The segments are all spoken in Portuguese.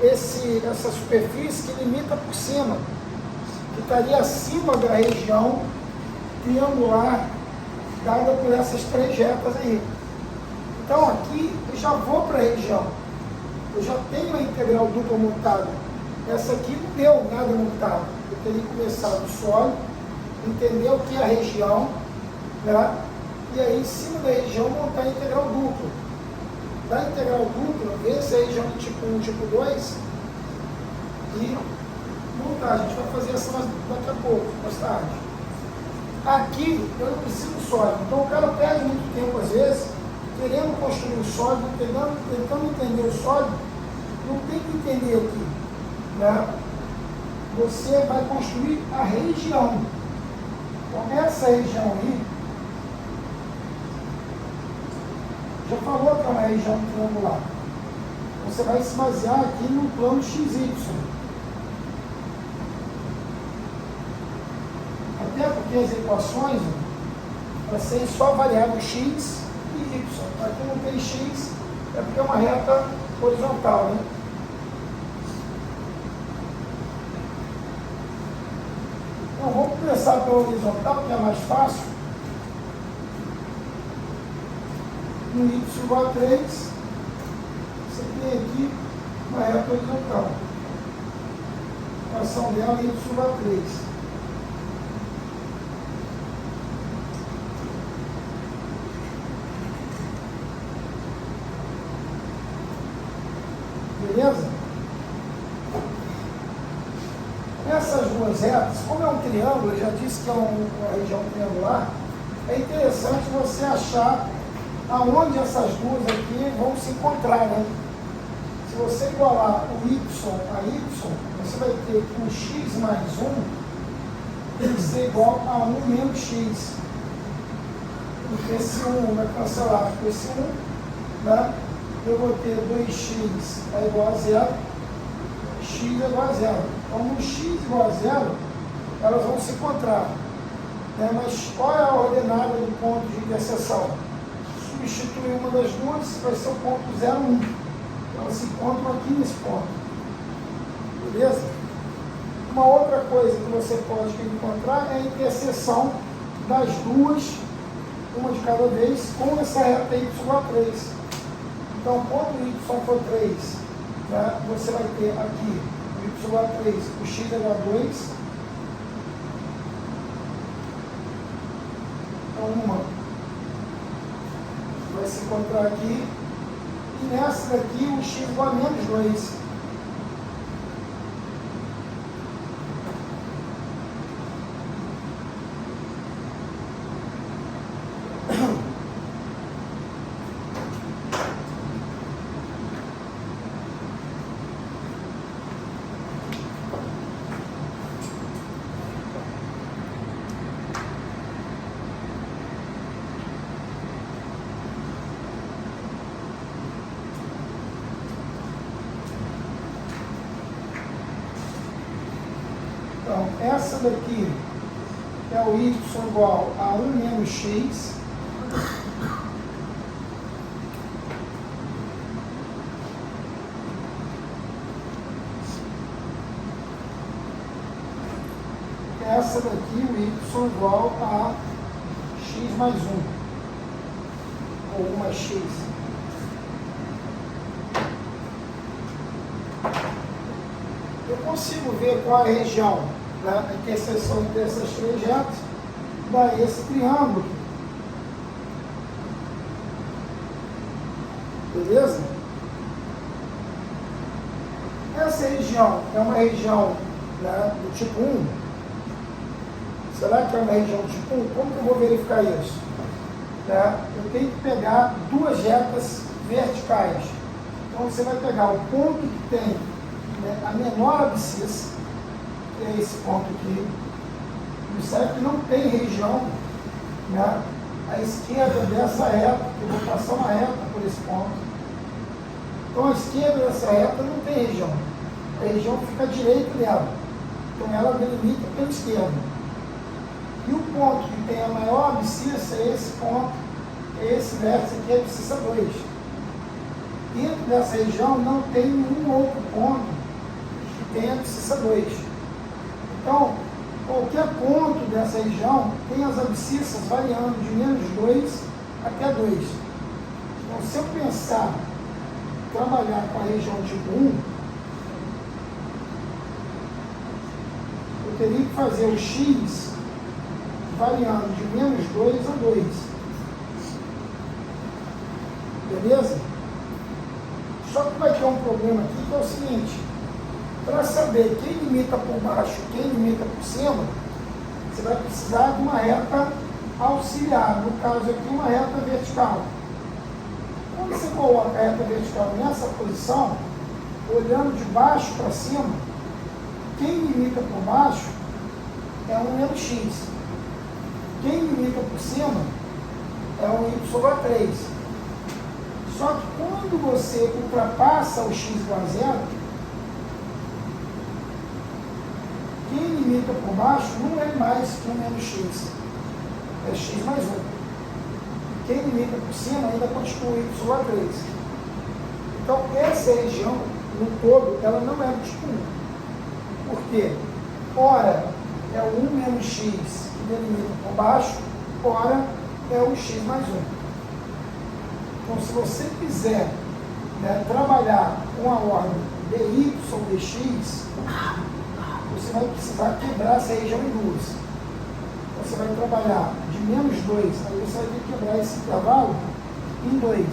essa superfície que limita por cima, que estaria acima da região triangular dada por essas três retas aí. Então aqui eu já vou para a região, eu já tenho a integral dupla montada. Essa aqui não deu nada montado, eu teria que começar do sólido, entender o que é a região, né? E aí em cima da região montar a integral dupla. Da integral dupla, ver se é a região de tipo 1, tipo 2 e montar. A gente vai fazer essa daqui a pouco, mais tarde. Aqui eu não preciso do sólido, então o cara perde muito tempo às vezes querendo construir o sólido, tentando entender o sólido, não tem que entender aqui, né? Você vai construir a região. Então essa região aí, já falou que é uma região triangular. Você vai se basear aqui no plano XY. Até porque as equações vai ser só variável x e y. Aqui não tem x, é porque é uma reta horizontal, né? Então vamos começar pela horizontal, que é mais fácil. No y igual a 3, você tem aqui uma reta horizontal. A equação dela é y igual a 3. Beleza? Essas duas retas, como é um triângulo, eu já disse que é uma região triangular, é interessante você achar aonde essas duas aqui vão se encontrar, né? Se você igualar o y a y, você vai ter que o x mais 1 tem que ser igual a 1 menos x. Porque esse 1 vai cancelar com esse 1, né? Eu vou ter 2x é igual a 0, x é igual a 0. Então, no x igual a 0, elas vão se encontrar. Né? Mas qual é a ordenada do ponto de interseção? Substituir uma das duas, vai ser o ponto 0, 1. Elas se encontram aqui nesse ponto. Beleza? Uma outra coisa que você pode encontrar é a interseção das duas, uma de cada vez, com essa reta y igual a 3. Então, quando o y for 3, né, você vai ter aqui o y igual a 3, o x igual a 2. Então, uma vai se encontrar aqui. E nessa daqui, o x igual a menos 2. Então, essa daqui é o y igual a 1 menos x. Essa daqui, o y igual a x mais 1, ou 1 mais x. Eu consigo ver qual é a região, né, a interseção entre essas três retas, dá esse triângulo. Beleza? Essa região é uma região, né, do tipo 1. Será que é uma região do tipo 1? Como que eu vou verificar isso? Né? Eu tenho que pegar duas retas verticais. Então você vai pegar o ponto que tem, né, a menor abscissa, que é esse ponto aqui. Observe que não tem região, né, à esquerda dessa reta, eu vou passar uma reta por esse ponto. Então a esquerda dessa reta não tem região. A região fica à direita dela. Então ela delimita pela esquerda. E o ponto que tem a maior abscissa é esse ponto, é esse vértice aqui, a abscissa 2. Dentro dessa região não tem nenhum outro ponto tem abscissa 2. Então, qualquer ponto dessa região tem as abscissas variando de menos 2 até 2. Então, se eu pensar em trabalhar com a região tipo 1, eu teria que fazer o x variando de menos 2 a 2. Beleza? Só que vai ter um problema aqui que é o seguinte: para saber quem limita por baixo e quem limita por cima, você vai precisar de uma reta auxiliar, no caso aqui uma reta vertical. Quando você coloca a reta vertical nessa posição, olhando de baixo para cima, quem limita por baixo é um menos x. Quem limita por cima é um y sobre 3. Só que quando você ultrapassa o x igual a zero, quem limita por baixo não é mais que um menos x, é x mais 1. Quem limita por cima ainda continua y sobre a 3. Então, essa região, no todo, ela não é do tipo 1. Por quê? Ora é o 1 menos x que delimita por baixo, ora é o x mais 1. Então, se você quiser, né, trabalhar com a ordem dy sobre dx, você vai precisar quebrar essa região em duas. Você vai trabalhar de menos 2, aí você vai ter que quebrar esse intervalo em 2.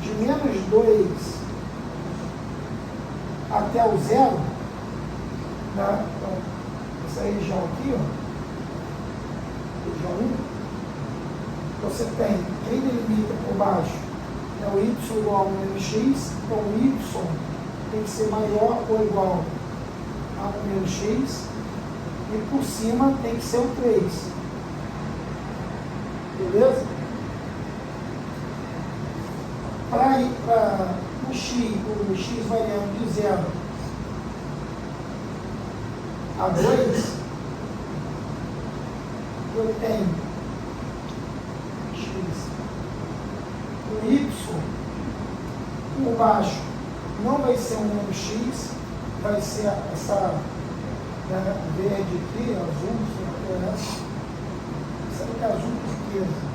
De menos 2 até o zero, né? Então, essa região aqui, ó, região 1, você tem, quem delimita por baixo é o y igual a menos x, então o y tem que ser maior ou igual a menos x, e por cima tem que ser o 3. Beleza? Para ir para o x variando de 0 a 2, eu tenho x, o y por baixo não vai ser um menos x, vai ser essa, né, verde aqui, azul, essa aqui é azul turquesa.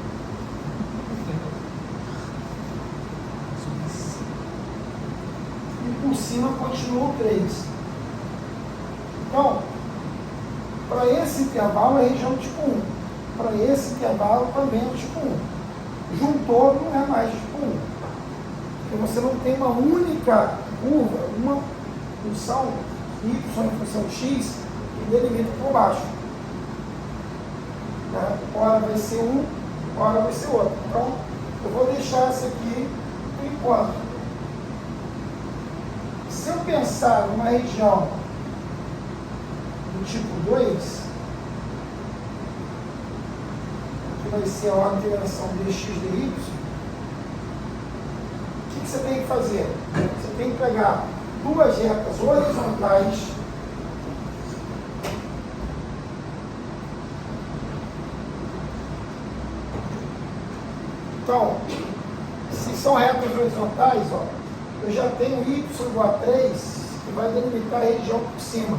E por cima continua o 3. Então, para esse intervalo é região tipo 1. Para esse intervalo também é tipo 1. Juntou não é mais tipo 1. Porque você não tem uma única curva, uma função y em função x que delimita por baixo. Né? Ora vai ser um, ora vai ser outro. Então, eu vou deixar essa aqui por enquanto. Se eu pensar numa região do tipo 2, que vai ser a integração dx dy, o que você tem que fazer? Você tem que pegar duas retas horizontais então, se são retas horizontais, ó, eu já tenho y igual a 3 que vai delimitar a região por cima.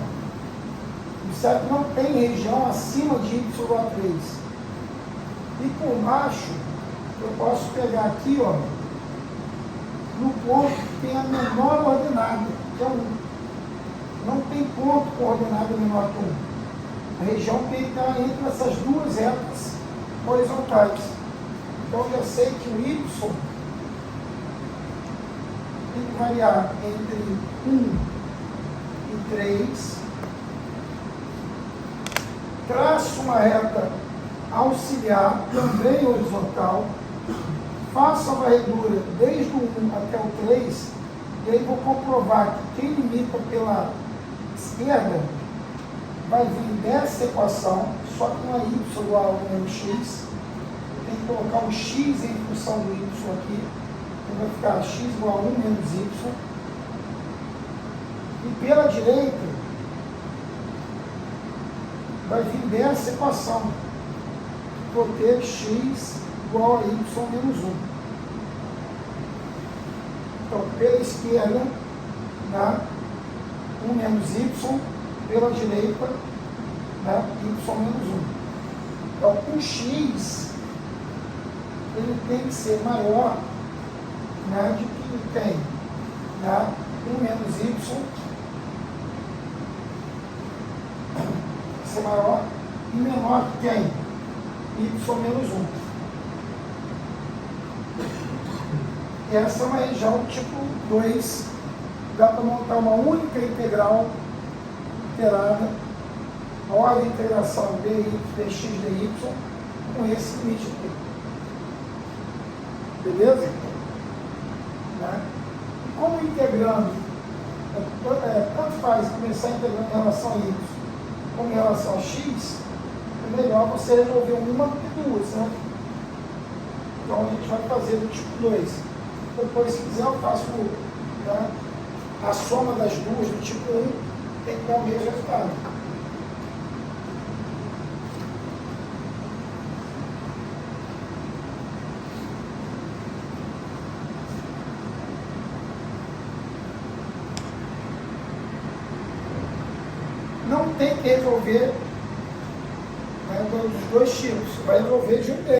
Observe que não tem região acima de y igual a 3. E por baixo eu posso pegar aqui, ó, no ponto que tem a menor ordenada, que é 1. Não tem ponto com ordenada menor que 1. A região tem que estar entre essas duas retas horizontais. Então eu já sei que o y tem que variar entre 1 e 3. Traço uma reta auxiliar, também horizontal. Faço a varredura desde o 1 até o 3, e aí vou comprovar que quem limita pela esquerda vai vir dessa equação, só que não é y igual a menos x. Tem que colocar um x em função do y aqui, então vai ficar x igual a 1 menos y. E pela direita vai vir dessa equação, vou ter x igual a y menos 1. Então, pela esquerda, né, 1 menos y pela direita, né, y menos 1. Então, o x, ele tem que ser maior, né, de que tem, né, 1 menos y, ser maior e menor que quem? Y menos 1. Essa é uma região tipo 2, dá para montar uma única integral integrada, a ordem de integração dx dy com esse limite aqui. Beleza? Né? E como integrando, tanto faz começar integrando em relação a y como em relação a x, é melhor você resolver uma do que duas, né? Então a gente vai fazer do tipo 2. Depois, se quiser, eu faço, né, a soma das duas do tipo 1, tem que dar o mesmo resultado. Não tem que resolver, né, dos dois tipos, vai resolver de um deles.